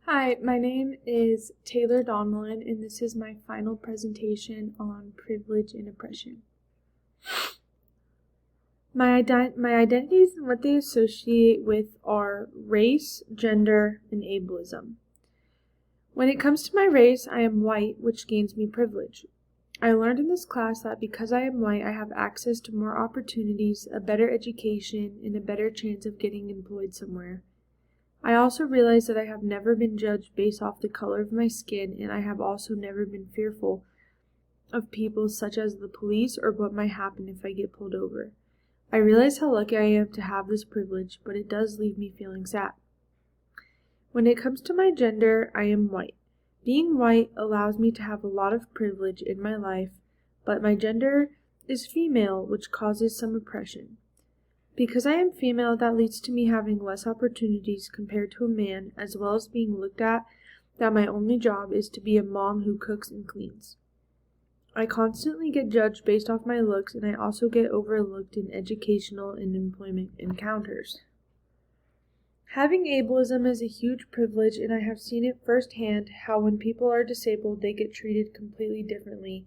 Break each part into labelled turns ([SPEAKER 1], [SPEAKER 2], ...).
[SPEAKER 1] Hi, my name is Taylor Donlin, and this is my final presentation on privilege and oppression. My identities and what they associate with are race, gender, and ableism. When it comes to my race, I am white, which gains me privilege. I learned in this class that because I am white, I have access to more opportunities, a better education, and a better chance of getting employed somewhere. I also realized that I have never been judged based off the color of my skin, and I have also never been fearful of people such as the police or what might happen if I get pulled over. I realize how lucky I am to have this privilege, but it does leave me feeling sad. When it comes to my gender, I am white. Being white allows me to have a lot of privilege in my life, but my gender is female, which causes some oppression. Because I am female, that leads to me having less opportunities compared to a man, as well as being looked at that my only job is to be a mom who cooks and cleans. I constantly get judged based off my looks, and I also get overlooked in educational and employment encounters. Having ableism is a huge privilege, and I have seen it firsthand how when people are disabled, they get treated completely differently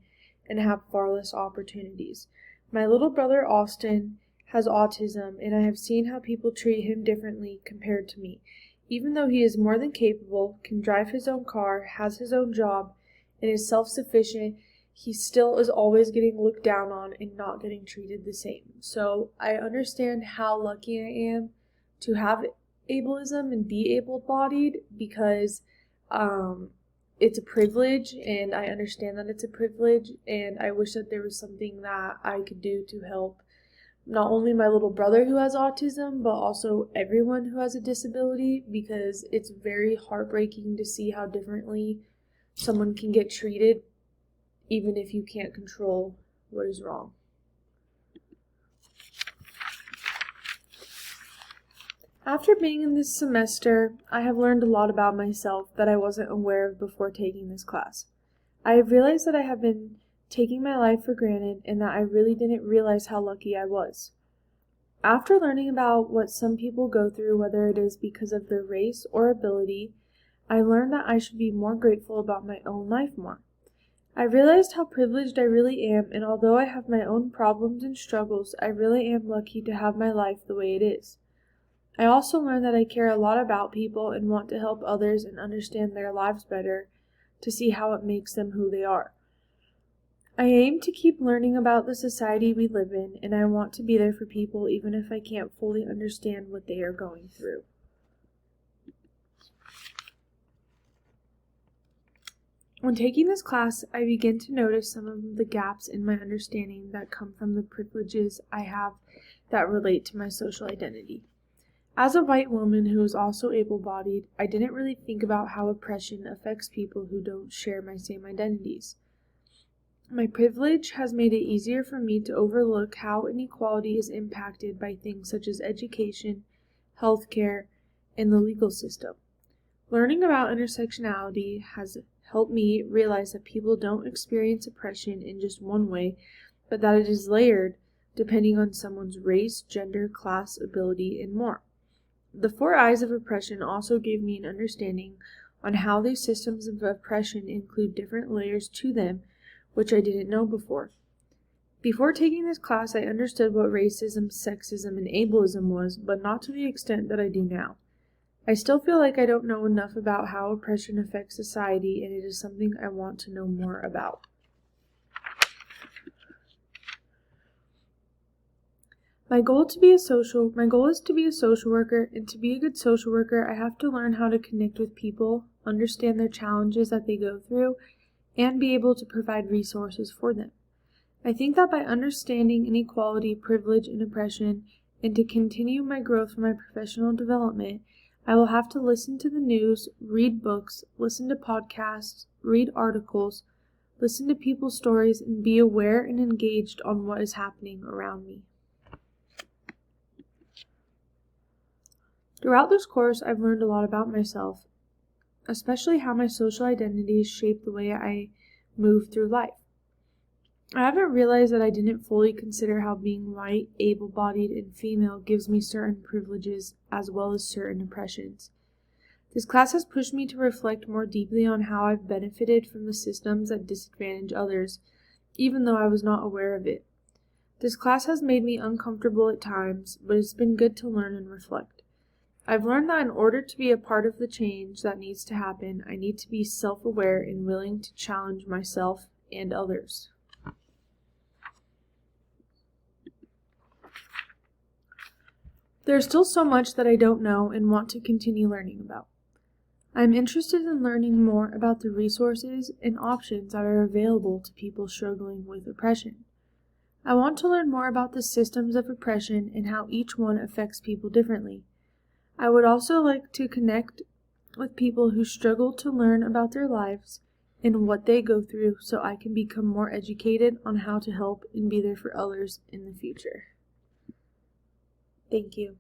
[SPEAKER 1] and have far less opportunities. My little brother Austin has autism, and I have seen how people treat him differently compared to me. Even though he is more than capable, can drive his own car, has his own job, and is self-sufficient, he still is always getting looked down on and not getting treated the same. So I understand how lucky I am to have ableism and be able-bodied because it's a privilege, and I understand that it's a privilege, and I wish that there was something that I could do to help not only my little brother who has autism, but also everyone who has a disability, because it's very heartbreaking to see how differently someone can get treated, even if you can't control what is wrong. After being in this semester, I have learned a lot about myself that I wasn't aware of before taking this class. I have realized that I have been taking my life for granted and that I really didn't realize how lucky I was. After learning about what some people go through, whether it is because of their race or ability, I learned that I should be more grateful about my own life more. I realized how privileged I really am, and although I have my own problems and struggles, I really am lucky to have my life the way it is. I also learned that I care a lot about people and want to help others and understand their lives better to see how it makes them who they are. I aim to keep learning about the society we live in, and I want to be there for people even if I can't fully understand what they are going through. When taking this class, I begin to notice some of the gaps in my understanding that come from the privileges I have that relate to my social identity. As a white woman who is also able-bodied, I didn't really think about how oppression affects people who don't share my same identities. My privilege has made it easier for me to overlook how inequality is impacted by things such as education, healthcare, and the legal system. Learning about intersectionality has helped me realize that people don't experience oppression in just one way, but that it is layered depending on someone's race, gender, class, ability, and more. The 4 eyes of oppression also gave me an understanding on how these systems of oppression include different layers to them, which I didn't know before. Before taking this class, I understood what racism, sexism, and ableism was, but not to the extent that I do now. I still feel like I don't know enough about how oppression affects society, and it is something I want to know more about. My goal is to be a social worker, and to be a good social worker, I have to learn how to connect with people, understand their challenges that they go through, and be able to provide resources for them. I think that by understanding inequality, privilege, and oppression, and to continue my growth for my professional development, I will have to listen to the news, read books, listen to podcasts, read articles, listen to people's stories, and be aware and engaged on what is happening around me. Throughout this course, I've learned a lot about myself, especially how my social identities shape the way I move through life. I haven't realized that I didn't fully consider how being white, able-bodied, and female gives me certain privileges as well as certain oppressions. This class has pushed me to reflect more deeply on how I've benefited from the systems that disadvantage others, even though I was not aware of it. This class has made me uncomfortable at times, but it's been good to learn and reflect. I've learned that in order to be a part of the change that needs to happen, I need to be self-aware and willing to challenge myself and others. There's still so much that I don't know and want to continue learning about. I'm interested in learning more about the resources and options that are available to people struggling with oppression. I want to learn more about the systems of oppression and how each one affects people differently. I would also like to connect with people who struggle to learn about their lives and what they go through so I can become more educated on how to help and be there for others in the future. Thank you.